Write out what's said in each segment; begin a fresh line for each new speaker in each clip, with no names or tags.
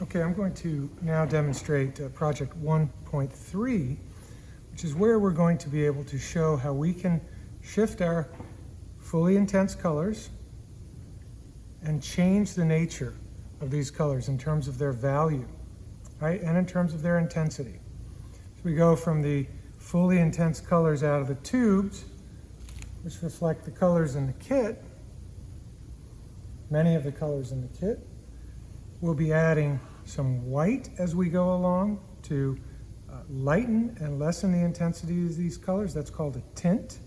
Okay, I'm going to now demonstrate project 1.3, which is where we're going to be able to show how we can shift our fully intense colors and change the nature of these colors in terms of their value, right, and in terms of their intensity. So we go from the fully intense colors out of the tubes, which reflect the colors in the kit, many of the colors in the kit. We'll be adding some white as we go along to lighten and lessen the intensity of these colors. That's called a tint.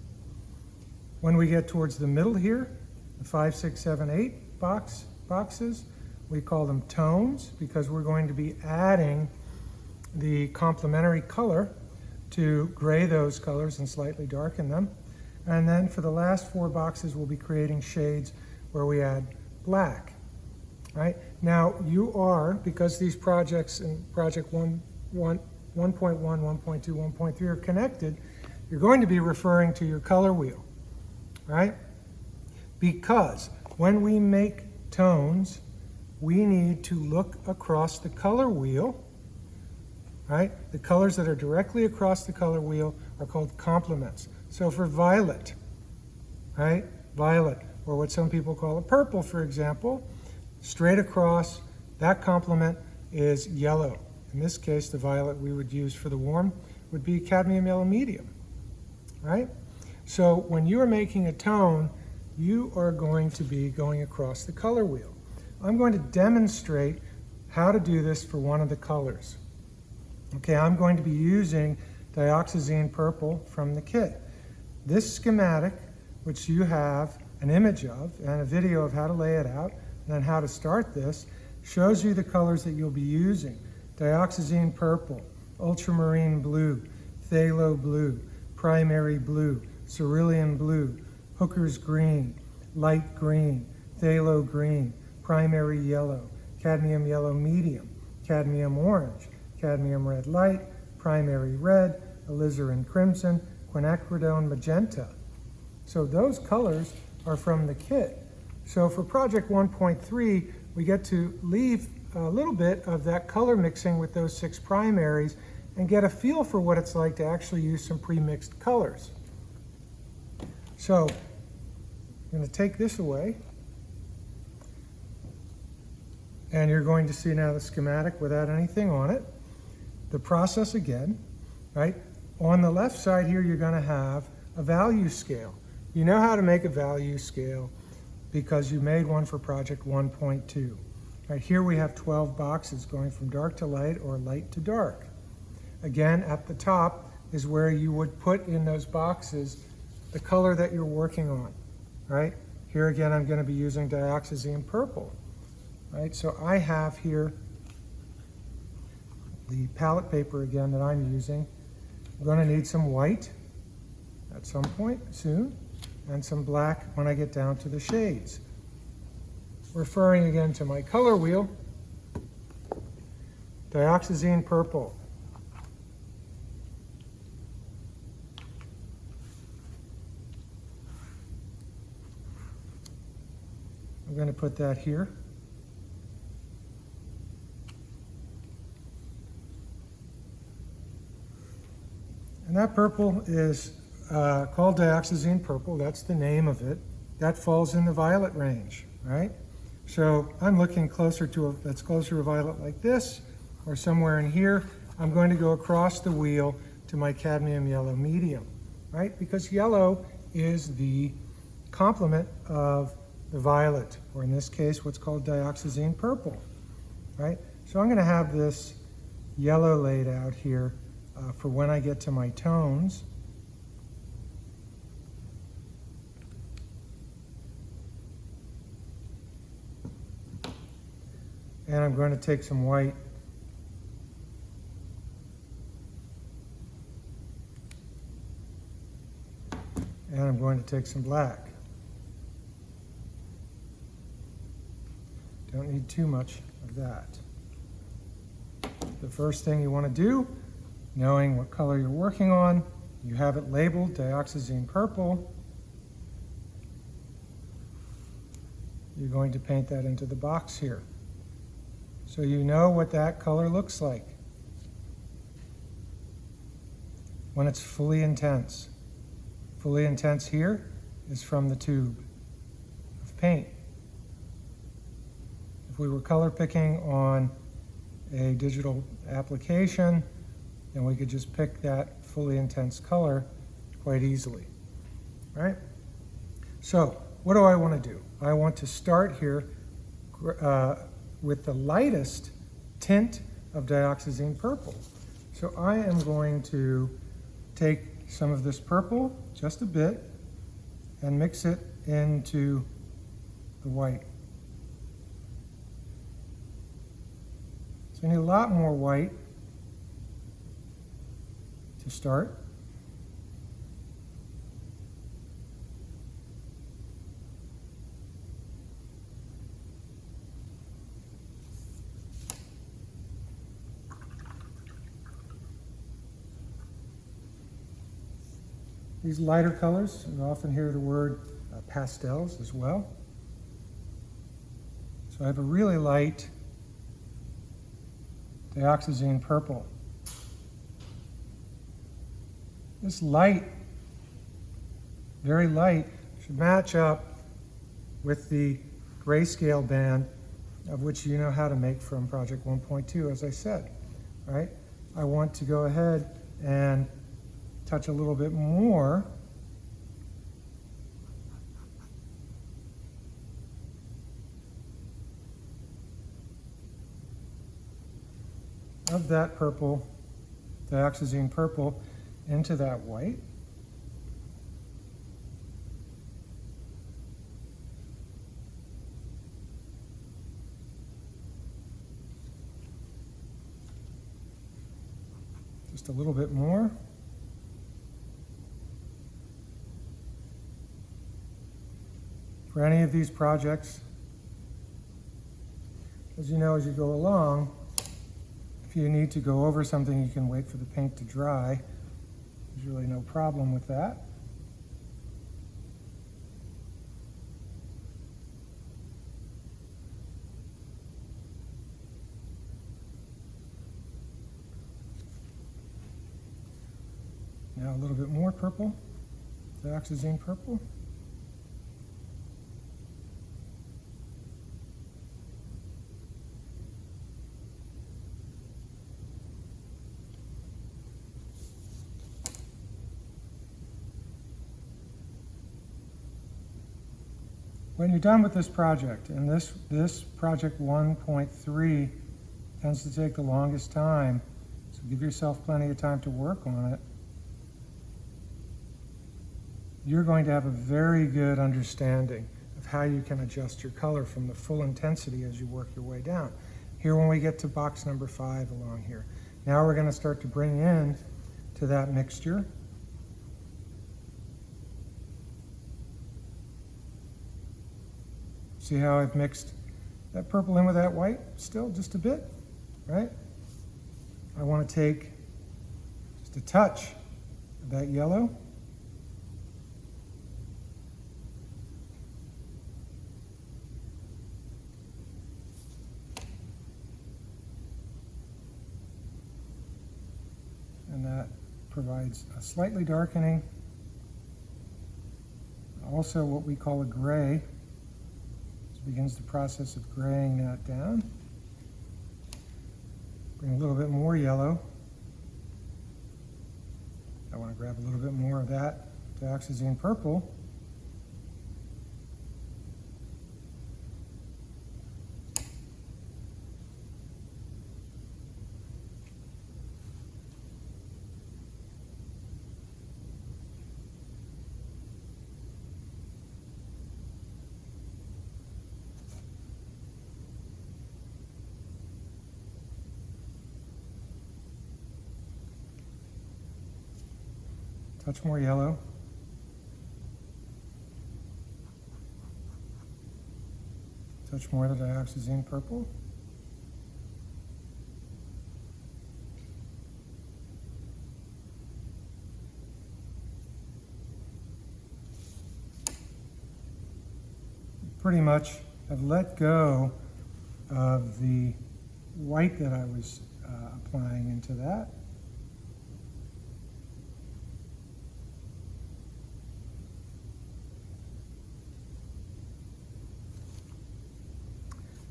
When we get towards the middle here, the 5, 6, 7, 8 boxes, we call them tones because we're going to be adding the complementary color to gray those colors and slightly darken them. And then for the last 4 boxes, we'll be creating shades where we add black. Right? Now you are, because these projects in project 1.1, 1.2, 1.3 are connected, you're going to be referring to your color wheel, right? Because when we make tones, we need to look across the color wheel, right? The colors that are directly across the color wheel are called complements. So for violet, right? Violet, or what some people call a purple, for example, straight across, that complement is yellow. In this case, the violet we would use for the warm would be cadmium yellow medium, right? So when you are making a tone, you are going to be going across the color wheel. I'm going to demonstrate how to do this for one of the colors. Okay, I'm going to be using dioxazine purple from the kit. This schematic, which you have an image of and a video of how to lay it out, and then how to start this, shows you the colors that you'll be using. Dioxazine purple, ultramarine blue, phthalo blue, primary blue, cerulean blue, hooker's green, light green, phthalo green, primary yellow, cadmium yellow medium, cadmium orange, cadmium red light, primary red, alizarin crimson, quinacridone magenta. So those colors are from the kit. So for project 1.3, we get to leave a little bit of that color mixing with those 6 primaries and get a feel for what it's like to actually use some pre-mixed colors. So I'm going to take this away, and you're going to see now the schematic without anything on it. The process again, right? On the left side here, you're going to have a value scale. You know how to make a value scale because you made one for project 1.2. Right, here we have 12 boxes going from dark to light or light to dark. Again, at the top is where you would put in those boxes the color that you're working on, right? Here again, I'm going to be using dioxazine purple, right? So I have here the palette paper again that I'm using. I'm going to need some white at some point soon, and some black when I get down to the shades. Referring again to my color wheel, dioxazine purple. I'm going to put that here. And that purple is called dioxazine purple. That's the name of it. That falls in the violet range, right? So I'm looking closer to that's closer to a violet like this, or somewhere in here. I'm going to go across the wheel to my cadmium yellow medium, right? Because yellow is the complement of the violet, or in this case, what's called dioxazine purple, right? So I'm going to have this yellow laid out here for when I get to my tones. And I'm going to take some white and I'm going to take some black. Don't need too much of that. The first thing you want to do, knowing what color you're working on, you have it labeled dioxazine purple. You're going to paint that into the box here. so you know what that color looks like when it's fully intense. Fully intense here is from the tube of paint. If we were color picking on a digital application, then we could just pick that fully intense color quite easily, right? So what do I want to do? I want to start here with the lightest tint of dioxazine purple. So I am going to take some of this purple, just a bit, and mix it into the white. So I need a lot more white to start. These lighter colors, you often hear the word pastels as well. So I have a really light dioxazine purple. This light, very light, should match up with the grayscale band, of which you know how to make from Project 1.2, as I said, right? I want to go ahead and touch a little bit more of that purple, dioxazine purple, into that white. Just a little bit more. For any of these projects, as you know, as you go along, if you need to go over something, you can wait for the paint to dry. There's really no problem with that. Now a little bit more purple, dioxazine purple. When you're done with this project, and this project 1.3 tends to take the longest time, so give yourself plenty of time to work on it, you're going to have a very good understanding of how you can adjust your color from the full intensity as you work your way down. Here when we get to box number 5 along here, now we're going to start to bring in to that mixture see how I've mixed that purple in with that white still just a bit, right? I want to take just a touch of that yellow. And that provides a slightly darkening, also what we call a gray. Begins the process of graying that down. Bring a little bit more yellow. I want to grab a little bit more of that dioxazine purple. Touch more yellow. Touch more of the dioxazine purple. Pretty much have let go of the white that I was applying into that.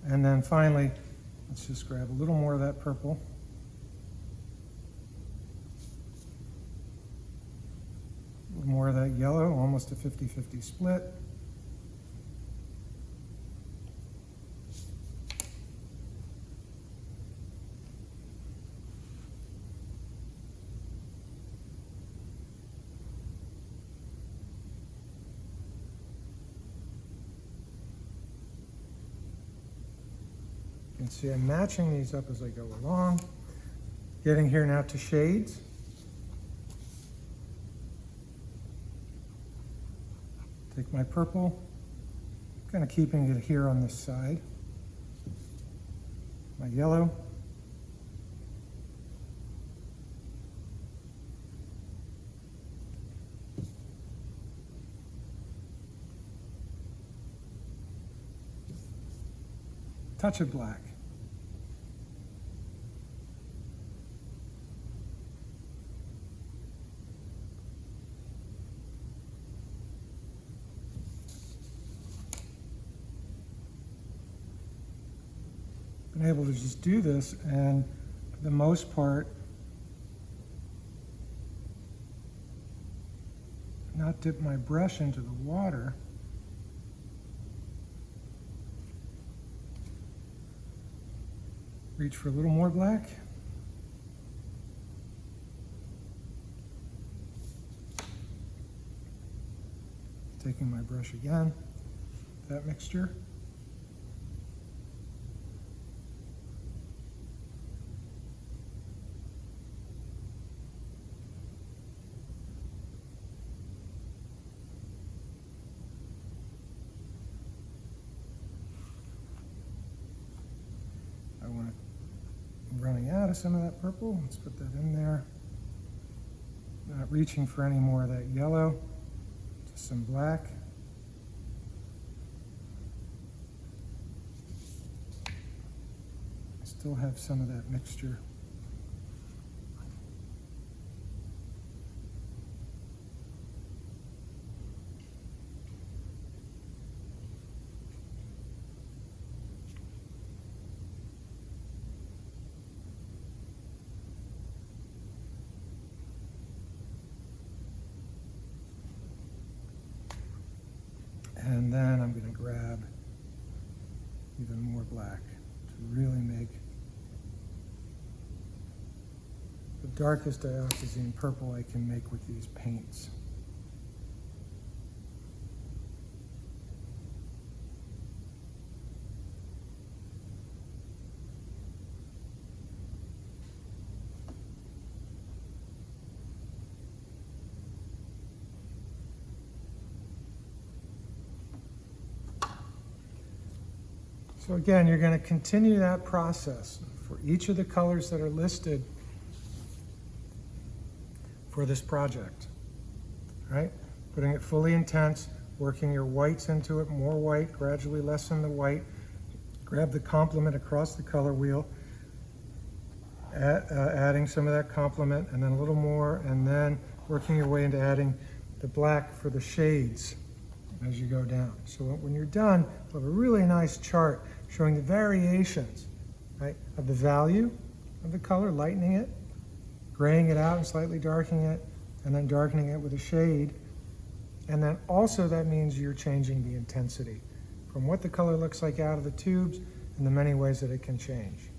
And then finally, let's just grab a little more of that purple. A little more of that yellow, almost a 50-50 split. You can see I'm matching these up as I go along. Getting here now to shades. Take my purple, kind of keeping it here on this side. My yellow. Touch of black. Been able to just do this, and for the most part, not dip my brush into the water. Reach for a little more black. Taking my brush again, that mixture. Running out of some of that purple. Let's put that in there. Not reaching for any more of that yellow, just some black. I still have some of that mixture. And then I'm going to grab even more black to really make the darkest dioxazine purple I can make with these paints. So again, you're going to continue that process for each of the colors that are listed for this project, right? Putting it fully intense, working your whites into it, more white, gradually lessen the white, grab the complement across the color wheel, adding some of that complement, and then a little more, and then working your way into adding the black for the shades as you go down. So when you're done, you'll have a really nice chart showing the variations, right, of the value of the color, lightening it, graying it out and slightly darkening it, and then darkening it with a shade. And then also that means you're changing the intensity from what the color looks like out of the tubes and the many ways that it can change.